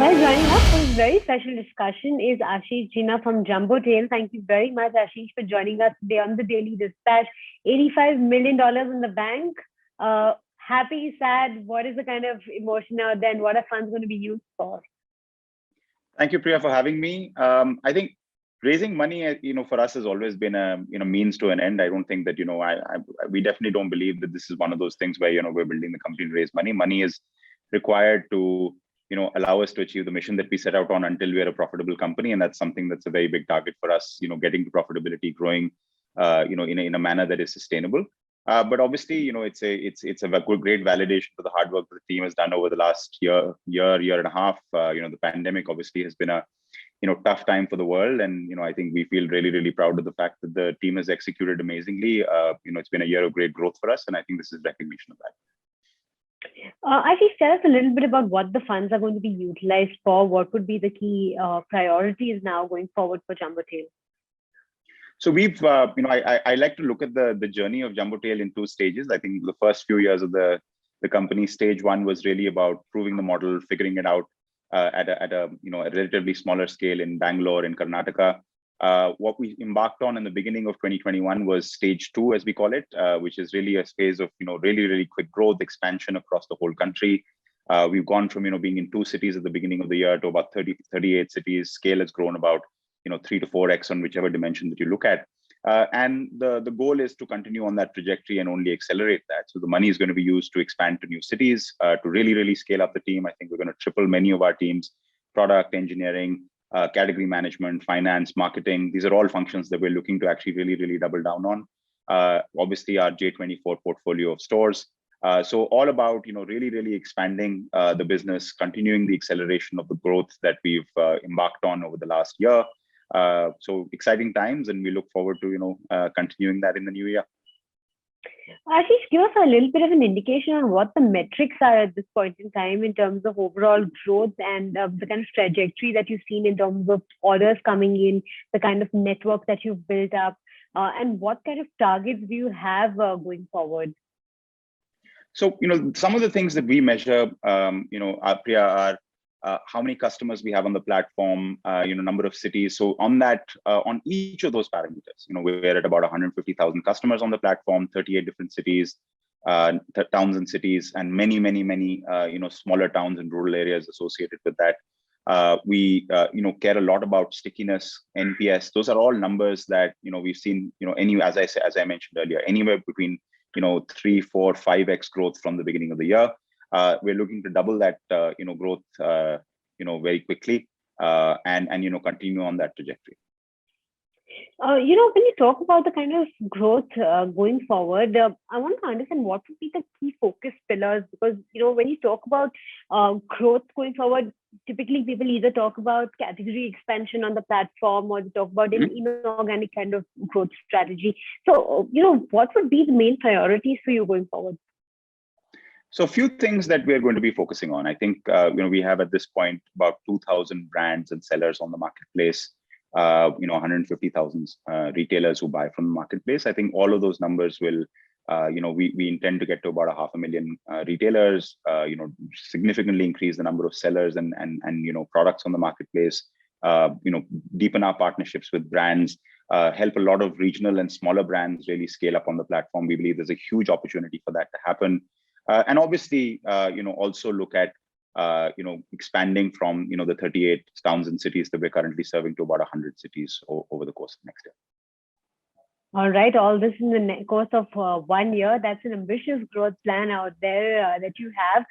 Well, joining us for this very special discussion is Ashish Jhina from Jumbotail. Thank you very much, Ashish, for joining us today on the Daily Dispatch. $85 million in the bank. Happy, sad, what is the kind of emotion out there and what are funds going to be used for? Thank you, Priya, for having me. I think raising money, for us has always been a, means to an end. I don't think that, we definitely don't believe that this is one of those things where, we're building the company to raise money. Money is required to, allow us to achieve the mission that we set out on until we are a profitable company. And that's something that's a very big target for us, getting to profitability, growing, in a manner that is sustainable. But obviously, it's a great validation for the hard work that the team has done over the last year and a half. The pandemic obviously has been a tough time for the world, and I think we feel really, really proud of the fact that the team has executed amazingly. It's been a year of great growth for us, and I think this is recognition of that. Ashish, tell us a little bit about what the funds are going to be utilized for. What would be the key priorities now going forward for Jumbotail? So we've, I like to look at the journey of Jumbotail in two stages. I think the first few years of the company, stage one was really about proving the model, figuring it out at a relatively smaller scale in Bangalore, in Karnataka. What we embarked on in the beginning of 2021 was stage two, as we call it, which is really a phase of really, really quick growth, expansion across the whole country. We've gone from being in 2 cities at the beginning of the year to about 30 to 38 cities. Scale has grown about 3 to 4x on whichever dimension that you look at. And the goal is to continue on that trajectory and only accelerate that. So the money is going to be used to expand to new cities, to really, really scale up the team. I think we're going to triple many of our teams: product, engineering, category management, finance, marketing. These are all functions that we're looking to actually really, really double down on. Obviously, our J24 portfolio of stores. So all about, really, really expanding the business, continuing the acceleration of the growth that we've embarked on over the last year. So exciting times, and we look forward to continuing that in the new year. Ashish, give us a little bit of an indication on what the metrics are at this point in time in terms of overall growth and the kind of trajectory that you've seen in terms of orders coming in, the kind of network that you've built up, and what kind of targets do you have going forward? So, some of the things that we measure, Priya, are how many customers we have on the platform, number of cities. So on that, on each of those parameters, we're at about 150,000 customers on the platform, 38 different cities, towns and cities, and many, many, many, smaller towns and rural areas associated with that. We, care a lot about stickiness, NPS. Those are all numbers that, we've seen, as I mentioned earlier, anywhere between, 3, 4, 5x growth from the beginning of the year. We're looking to double that, growth, very quickly, and continue on that trajectory. When you talk about the kind of growth going forward, I want to understand what would be the key focus pillars, because, when you talk about growth going forward, typically people either talk about category expansion on the platform or they talk about an inorganic kind of growth strategy. So, what would be the main priorities for you going forward? So a few things that we're going to be focusing on. I think, we have at this point about 2,000 brands and sellers on the marketplace, 150,000 retailers who buy from the marketplace. I think all of those numbers will, we intend to get to about 500,000 retailers, significantly increase the number of sellers and products on the marketplace, deepen our partnerships with brands, help a lot of regional and smaller brands really scale up on the platform. We believe there's a huge opportunity for that to happen. And obviously, also look at, expanding from, the 38 towns and cities that we're currently serving to about 100 cities over the course of next year. All right. All this in the course of 1 year. That's an ambitious growth plan out there that you have.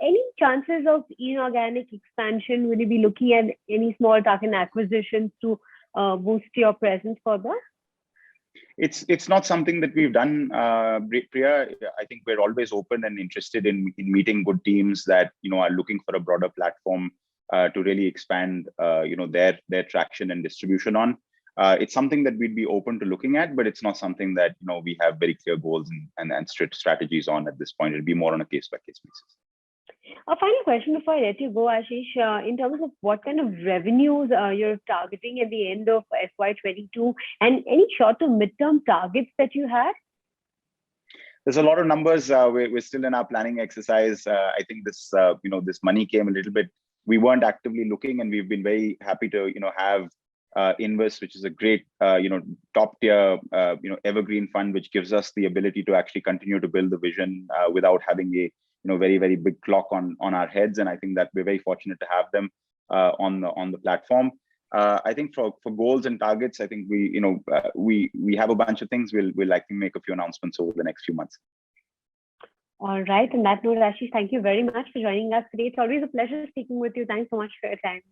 Any chances of inorganic expansion? Will you be looking at any small token acquisitions to boost your presence further? It's not something that we've done, Priya. I think we're always open and interested in meeting good teams that are looking for a broader platform to really expand their traction and distribution on. It's something that we'd be open to looking at, but it's not something that we have very clear goals and strict strategies on at this point. It'll be more on a case-by-case basis. A final question before I let you go, Ashish, in terms of what kind of revenues you're targeting at the end of FY22 and any short to mid-term targets that you had? There's a lot of numbers. We're still in our planning exercise. I think this, this money came a little bit, we weren't actively looking, and we've been very happy to have Invest, which is a great top tier evergreen fund, which gives us the ability to actually continue to build the vision without having a very, very big clock on our heads. And I think that we're very fortunate to have them on the platform. I think for goals and targets, I think we have a bunch of things. We'll likely make a few announcements over the next few months. All right. On that note, Ashish, thank you very much for joining us today. It's always a pleasure speaking with you. Thanks so much for your time.